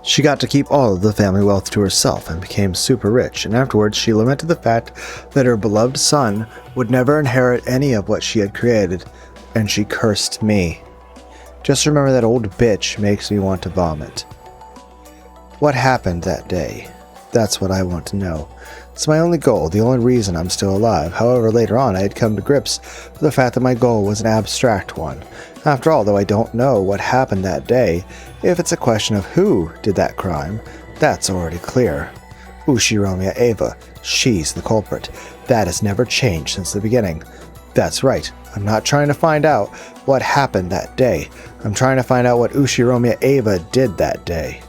She got to keep all of the family wealth to herself and became super rich, and afterwards she lamented the fact that her beloved son would never inherit any of what she had created, and she cursed me. Just remember that old bitch makes me want to vomit. What happened that day? That's what I want to know. It's my only goal, the only reason I'm still alive. However, later on I had come to grips with the fact that my goal was an abstract one. After all, though I don't know what happened that day, if it's a question of who did that crime, that's already clear. Ushiromiya Eva, she's the culprit. That has never changed since the beginning. That's right, I'm not trying to find out what happened that day. I'm trying to find out what Ushiromiya Eva did that day.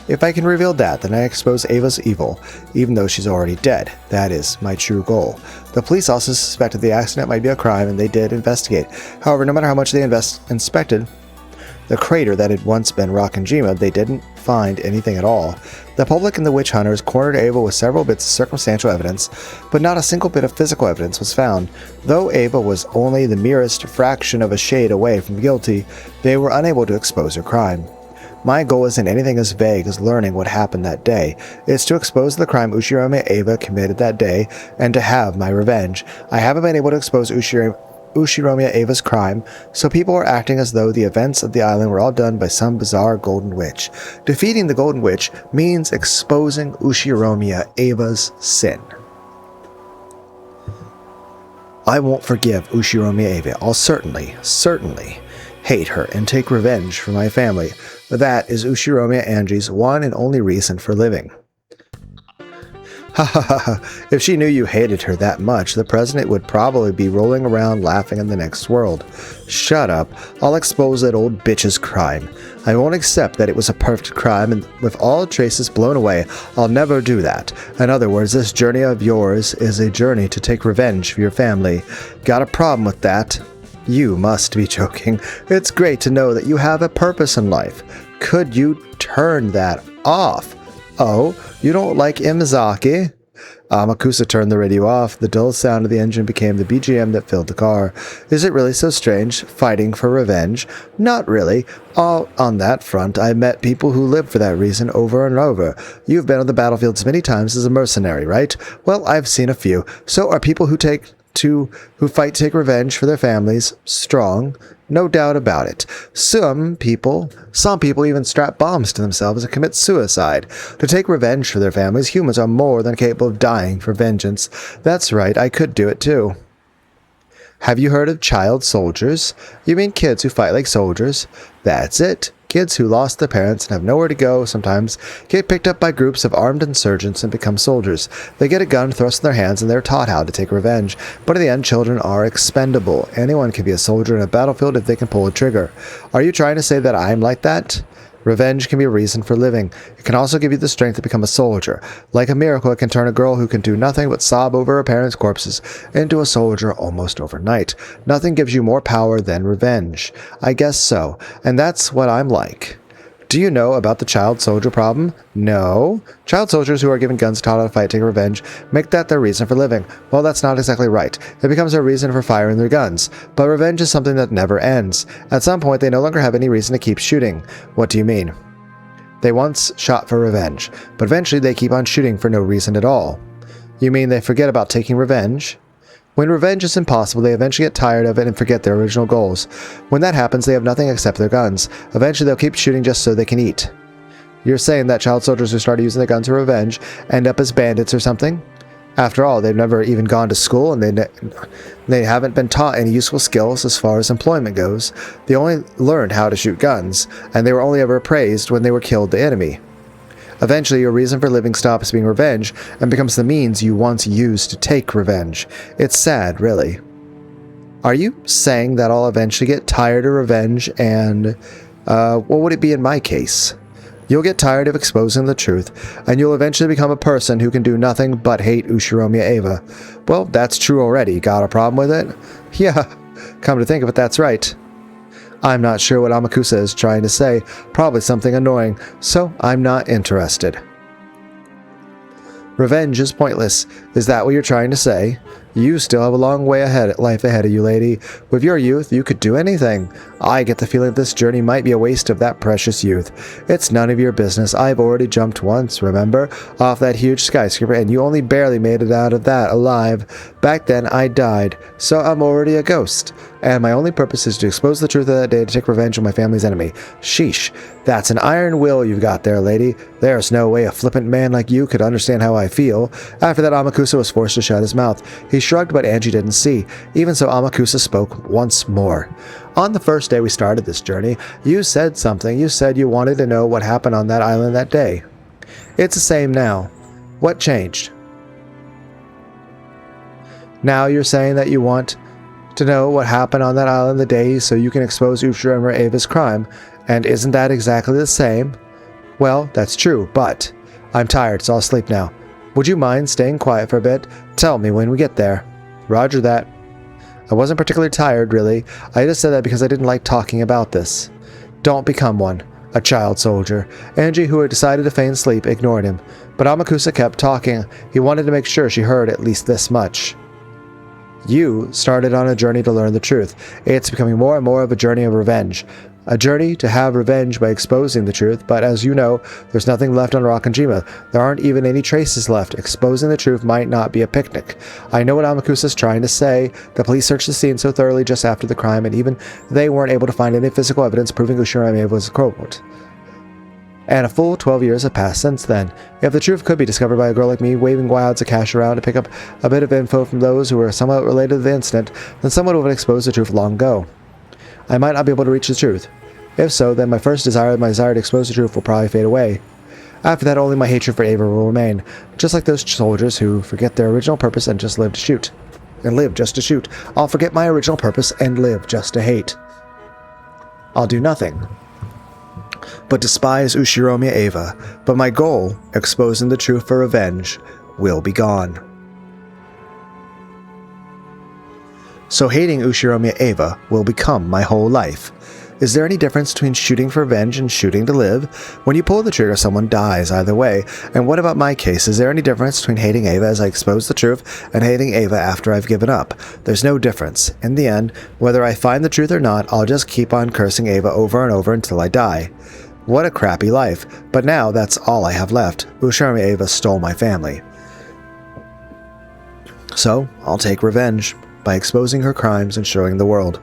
If I can reveal that, then I expose Ava's evil, even though she's already dead. That is my true goal. The police also suspected the accident might be a crime, and they did investigate. However, no matter how much they inspected the crater that had once been Rokkenjima, they didn't find anything at all. The public and the witch hunters cornered Ava with several bits of circumstantial evidence, but not a single bit of physical evidence was found. Though Ava was only the merest fraction of a shade away from guilty, they were unable to expose her crime. My goal isn't anything as vague as learning what happened that day. It's to expose the crime Ushiromiya Eva committed that day, and to have my revenge. I haven't been able to expose Ushiromiya Eva's crime, so people are acting as though the events of the island were all done by some bizarre golden witch. Defeating the golden witch means exposing Ushiromiya Eva's sin. I won't forgive Ushiromiya Eva. I'll certainly hate her and take revenge for my family. That is Ushiromiya Angie's one and only reason for living. Ha ha ha ha. If she knew you hated her that much, the president would probably be rolling around laughing in the next world. Shut up. I'll expose that old bitch's crime. I won't accept that it was a perfect crime, and with all traces blown away, I'll never do that. In other words, this journey of yours is a journey to take revenge for your family. Got a problem with that? You must be joking. It's great to know that you have a purpose in life. Could you turn that off? Oh, you don't like Imazaki? Amakusa turned the radio off. The dull sound of the engine became the BGM that filled the car. Is it really so strange, fighting for revenge? Not really. On that front, I met people who lived for that reason over and over. You've been on the battlefields many times as a mercenary, right? Well, I've seen a few. So are people who fight to take revenge for their families strong? No doubt about it. Some people even strap bombs to themselves and commit suicide. To take revenge for their families, humans are more than capable of dying for vengeance. That's right, I could do it too. Have you heard of child soldiers? You mean kids who fight like soldiers? That's it. Kids who lost their parents and have nowhere to go sometimes get picked up by groups of armed insurgents and become soldiers. They get a gun thrust in their hands and they're taught how to take revenge. But in the end, children are expendable. Anyone can be a soldier in a battlefield if they can pull a trigger. Are you trying to say that I'm like that? Revenge can be a reason for living. It can also give you the strength to become a soldier. Like a miracle, it can turn a girl who can do nothing but sob over her parents' corpses into a soldier almost overnight. Nothing gives you more power than revenge. I guess so, and that's what I'm like. Do you know about the child soldier problem? No. Child soldiers who are given guns taught how to fight take revenge make that their reason for living. Well, that's not exactly right. It becomes their reason for firing their guns. But revenge is something that never ends. At some point, they no longer have any reason to keep shooting. What do you mean? They once shot for revenge, but eventually they keep on shooting for no reason at all. You mean they forget about taking revenge? When revenge is impossible, they eventually get tired of it and forget their original goals. When that happens, they have nothing except their guns. Eventually, they'll keep shooting just so they can eat. You're saying that child soldiers who started using their guns for revenge end up as bandits or something? After all, they've never even gone to school, and they haven't been taught any useful skills as far as employment goes. They only learned how to shoot guns, and they were only ever praised when they were killed the enemy. Eventually, your reason for living stops being revenge and becomes the means you once used to take revenge. It's sad, really. Are you saying that I'll eventually get tired of revenge and, what would it be in my case? You'll get tired of exposing the truth, and you'll eventually become a person who can do nothing but hate Ushiromiya Eva. Well, that's true already. Got a problem with it? Yeah, come to think of it, that's right. I'm not sure what Amakusa is trying to say, probably something annoying, so I'm not interested. Revenge is pointless. Is that what you're trying to say? You still have a long life ahead of you, lady. With your youth, you could do anything. I get the feeling this journey might be a waste of that precious youth. It's none of your business. I've already jumped once, remember? Off that huge skyscraper, and you only barely made it out of that alive. Back then, I died, so I'm already a ghost. And my only purpose is to expose the truth of that day to take revenge on my family's enemy. Sheesh, that's an iron will you've got there, lady. There's no way a flippant man like you could understand how I feel. After that, Amakusa was forced to shut his mouth. He shrugged, but Angie didn't see. Even so, Amakusa spoke once more. On the first day we started this journey, you said something. You said you wanted to know what happened on that island that day. It's the same now. What changed? Now you're saying that you want to know what happened on that island the day so you can expose Ushirome Ava's crime, and isn't that exactly the same? Well, that's true, but I'm tired, so I'll sleep now. Would you mind staying quiet for a bit? Tell me when we get there. Roger that. I wasn't particularly tired, really. I just said that because I didn't like talking about this. Don't become one. A child soldier. Angie, who had decided to feign sleep, ignored him. But Amakusa kept talking. He wanted to make sure she heard at least this much. You started on a journey to learn the truth. It's becoming more and more of a journey of revenge. A journey to have revenge by exposing the truth, but as you know, there's nothing left on Rakanjima. There aren't even any traces left. Exposing the truth might not be a picnic. I know what Amakusa's trying to say. The police searched the scene so thoroughly just after the crime, and even they weren't able to find any physical evidence proving Ushirome was a culprit. And a full 12 years have passed since then. If the truth could be discovered by a girl like me, waving wads of cash around to pick up a bit of info from those who were somewhat related to the incident, then someone would have exposed the truth long ago. I might not be able to reach the truth. If so, then my desire to expose the truth will probably fade away. After that, only my hatred for Ava will remain, just like those soldiers who forget their original purpose and just live to shoot. And live just to shoot. I'll forget my original purpose and live just to hate. I'll do nothing but despise Ushirome Ava, but my goal, exposing the truth for revenge, will be gone. So hating Ushirome Ava will become my whole life. Is there any difference between shooting for revenge and shooting to live? When you pull the trigger, someone dies either way. And what about my case? Is there any difference between hating Ava as I expose the truth and hating Ava after I've given up? There's no difference. In the end, whether I find the truth or not, I'll just keep on cursing Ava over and over until I die. What a crappy life. But now that's all I have left. Ushirome Ava stole my family. So, I'll take revenge by exposing her crimes and showing the world.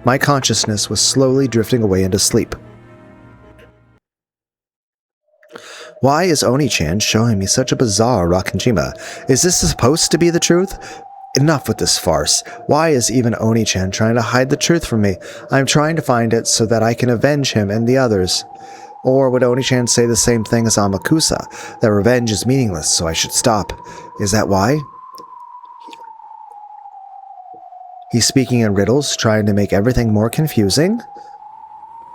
My consciousness was slowly drifting away into sleep. Why is Oni-chan showing me such a bizarre Rakanjima? Is this supposed to be the truth? Enough with this farce. Why is even Oni-chan trying to hide the truth from me? I'm trying to find it so that I can avenge him and the others. Or would Oni-chan say the same thing as Amakusa, that revenge is meaningless, so I should stop? Is that why? He's speaking in riddles, trying to make everything more confusing?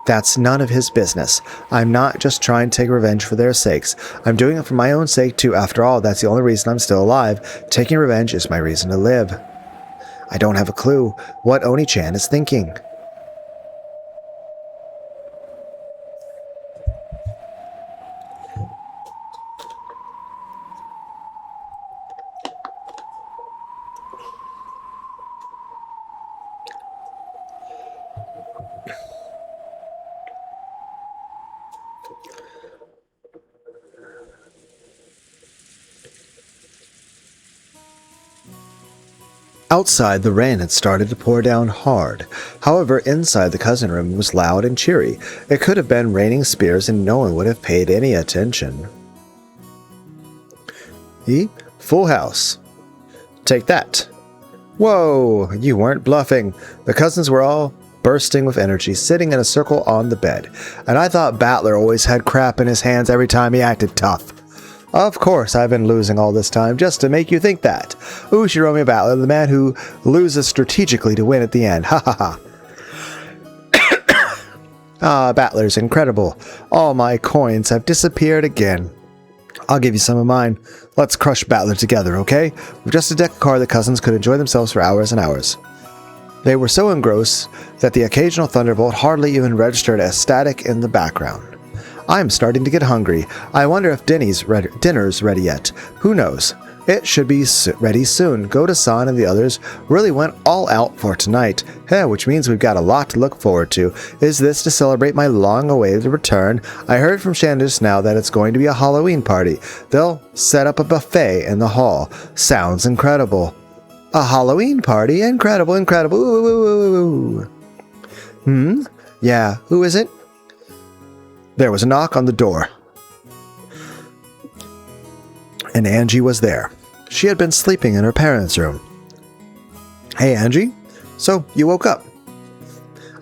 That's none of his business. I'm not just trying to take revenge for their sakes. I'm doing it for my own sake too. After all, that's the only reason I'm still alive. Taking revenge is my reason to live. I don't have a clue what Oni-chan is thinking. Outside, the rain had started to pour down hard. However, inside the cousin room was loud and cheery. It could have been raining spears and no one would have paid any attention. Full house. Take that. Whoa, you weren't bluffing. The cousins were all bursting with energy, sitting in a circle on the bed. And I thought Battler always had crap in his hands every time he acted tough. Of course, I've been losing all this time just to make you think that. Ushirome Battler, the man who loses strategically to win at the end. Ha ha ha. Ah, Battler's incredible. All my coins have disappeared again. I'll give you some of mine. Let's crush Battler together, okay? With just a deck of cards, the cousins could enjoy themselves for hours and hours. They were so engrossed that the occasional thunderbolt hardly even registered as static in the background. I'm starting to get hungry. I wonder if dinner's ready yet. Who knows? It should be ready soon. Goda-san and the others really went all out for tonight, which means we've got a lot to look forward to. Is this to celebrate my long-awaited return? I heard from Shan just now that it's going to be a Halloween party. They'll set up a buffet in the hall. Sounds incredible. A Halloween party? Incredible, incredible. Ooh. Yeah, who is it? There was a knock on the door. And Angie was there. She had been sleeping in her parents' room. Hey, Angie. So, you woke up.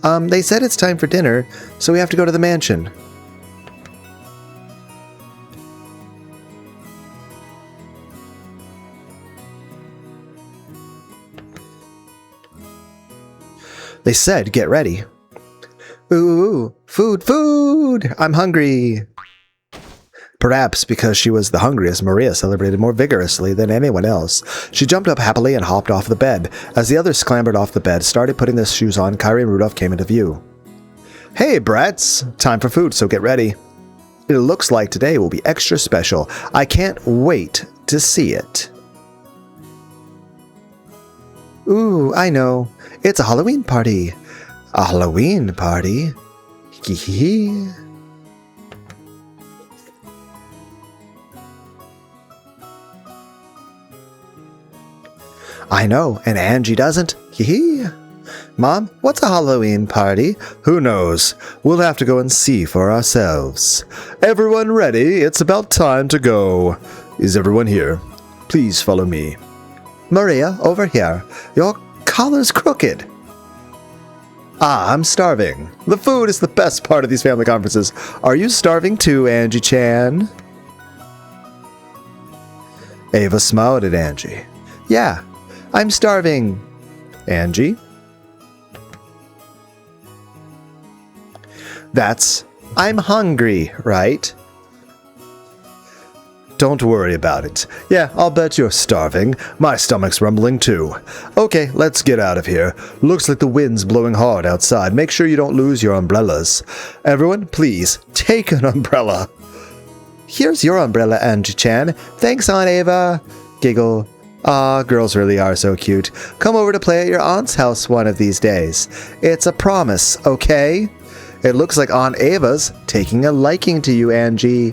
They said it's time for dinner, so we have to go to the mansion. They said, get ready. Ooh, food! I'm hungry! Perhaps because she was the hungriest, Maria celebrated more vigorously than anyone else. She jumped up happily and hopped off the bed. As the others clambered off the bed, started putting their shoes on, Kyrie and Rudolph came into view. Hey, brats! Time for food, so get ready. It looks like today will be extra special. I can't wait to see it. Ooh, I know. It's a Halloween party. A Halloween party? Hee. I know, and Angie doesn't. Hee. Mom, what's a Halloween party? Who knows? We'll have to go and see for ourselves. Everyone ready? It's about time to go. Is everyone here? Please follow me. Maria, over here. Your collar's crooked. I'm starving. The food is the best part of these family conferences. Are you starving too, Angie-chan? Ava smiled at Angie. Yeah, I'm starving. Angie? I'm hungry, right? Don't worry about it. Yeah, I'll bet you're starving. My stomach's rumbling too. Okay, let's get out of here. Looks like the wind's blowing hard outside. Make sure you don't lose your umbrellas. Everyone, please, take an umbrella. Here's your umbrella, Angie-chan. Thanks, Aunt Ava. Giggle. Ah, girls really are so cute. Come over to play at your aunt's house one of these days. It's a promise, okay? It looks like Aunt Ava's taking a liking to you, Angie.